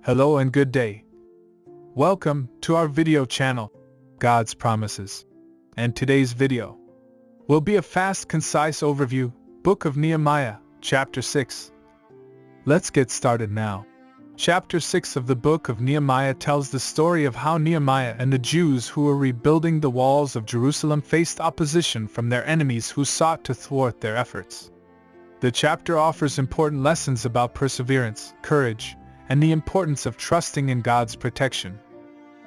Hello and good day. Welcome to our video channel, God's Promises. And today's video will be a fast, concise overview, Book of Nehemiah, Chapter 6. Let's get started now. Chapter 6 of the Book of Nehemiah tells the story of how Nehemiah and the Jews who were rebuilding the walls of Jerusalem faced opposition from their enemies who sought to thwart their efforts. The chapter offers important lessons about perseverance, courage, and the importance of trusting in God's protection.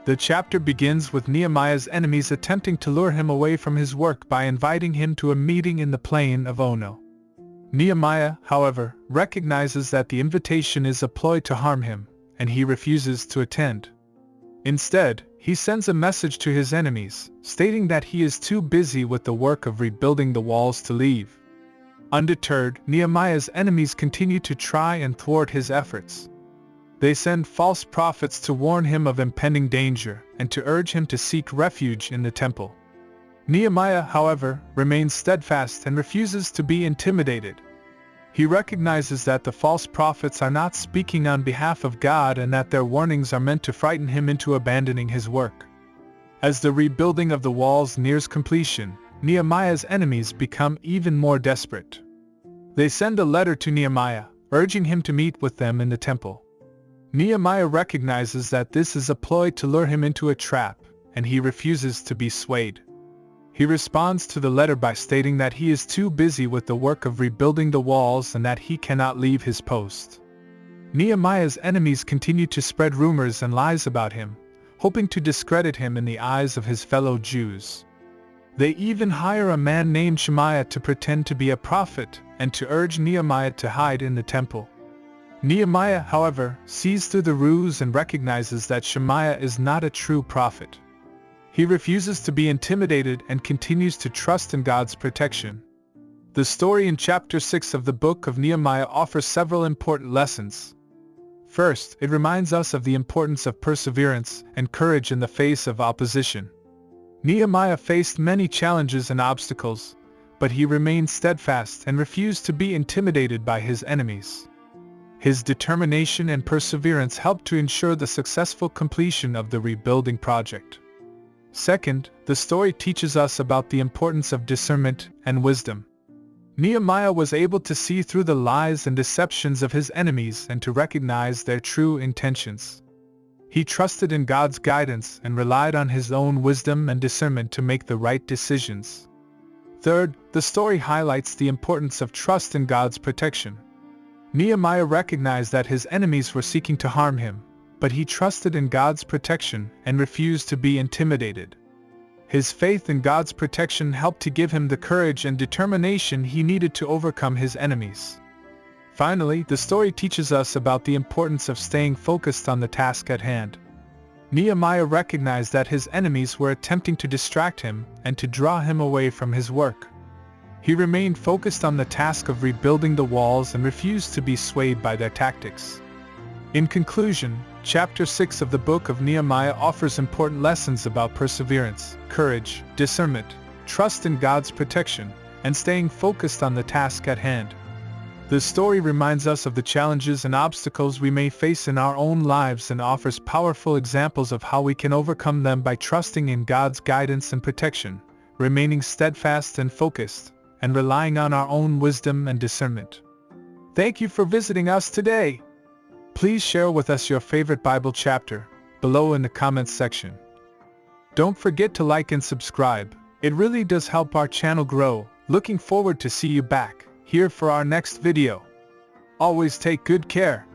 The chapter begins with Nehemiah's enemies attempting to lure him away from his work by inviting him to a meeting in the plain of Ono. Nehemiah, however, recognizes that the invitation is a ploy to harm him, and he refuses to attend. Instead, he sends a message to his enemies, stating that he is too busy with the work of rebuilding the walls to leave. Undeterred, Nehemiah's enemies continue to try and thwart his efforts. They send false prophets to warn him of impending danger and to urge him to seek refuge in the temple. Nehemiah, however, remains steadfast and refuses to be intimidated. He recognizes that the false prophets are not speaking on behalf of God and that their warnings are meant to frighten him into abandoning his work. As the rebuilding of the walls nears completion, Nehemiah's enemies become even more desperate. They send a letter to Nehemiah, urging him to meet with them in the temple. Nehemiah recognizes that this is a ploy to lure him into a trap, and he refuses to be swayed. He responds to the letter by stating that he is too busy with the work of rebuilding the walls and that he cannot leave his post. Nehemiah's enemies continue to spread rumors and lies about him, hoping to discredit him in the eyes of his fellow Jews. They even hire a man named Shemaiah to pretend to be a prophet and to urge Nehemiah to hide in the temple. Nehemiah, however, sees through the ruse and recognizes that Shemaiah is not a true prophet. He refuses to be intimidated and continues to trust in God's protection. The story in chapter 6 of the Book of Nehemiah offers several important lessons. First, it reminds us of the importance of perseverance and courage in the face of opposition. Nehemiah faced many challenges and obstacles, but he remained steadfast and refused to be intimidated by his enemies. His determination and perseverance helped to ensure the successful completion of the rebuilding project. Second, the story teaches us about the importance of discernment and wisdom. Nehemiah was able to see through the lies and deceptions of his enemies and to recognize their true intentions. He trusted in God's guidance and relied on his own wisdom and discernment to make the right decisions. Third, the story highlights the importance of trust in God's protection. Nehemiah recognized that his enemies were seeking to harm him, but he trusted in God's protection and refused to be intimidated. His faith in God's protection helped to give him the courage and determination he needed to overcome his enemies. Finally, the story teaches us about the importance of staying focused on the task at hand. Nehemiah recognized that his enemies were attempting to distract him and to draw him away from his work. He remained focused on the task of rebuilding the walls and refused to be swayed by their tactics. In conclusion, chapter 6 of the Book of Nehemiah offers important lessons about perseverance, courage, discernment, trust in God's protection, and staying focused on the task at hand. The story reminds us of the challenges and obstacles we may face in our own lives and offers powerful examples of how we can overcome them by trusting in God's guidance and protection, remaining steadfast and focused, and relying on our own wisdom and discernment. Thank you for visiting us today. Please share with us your favorite Bible chapter below in the comments section. Don't forget to like and subscribe. It really does help our channel grow. Looking forward to see you back here for our next video. Always take good care.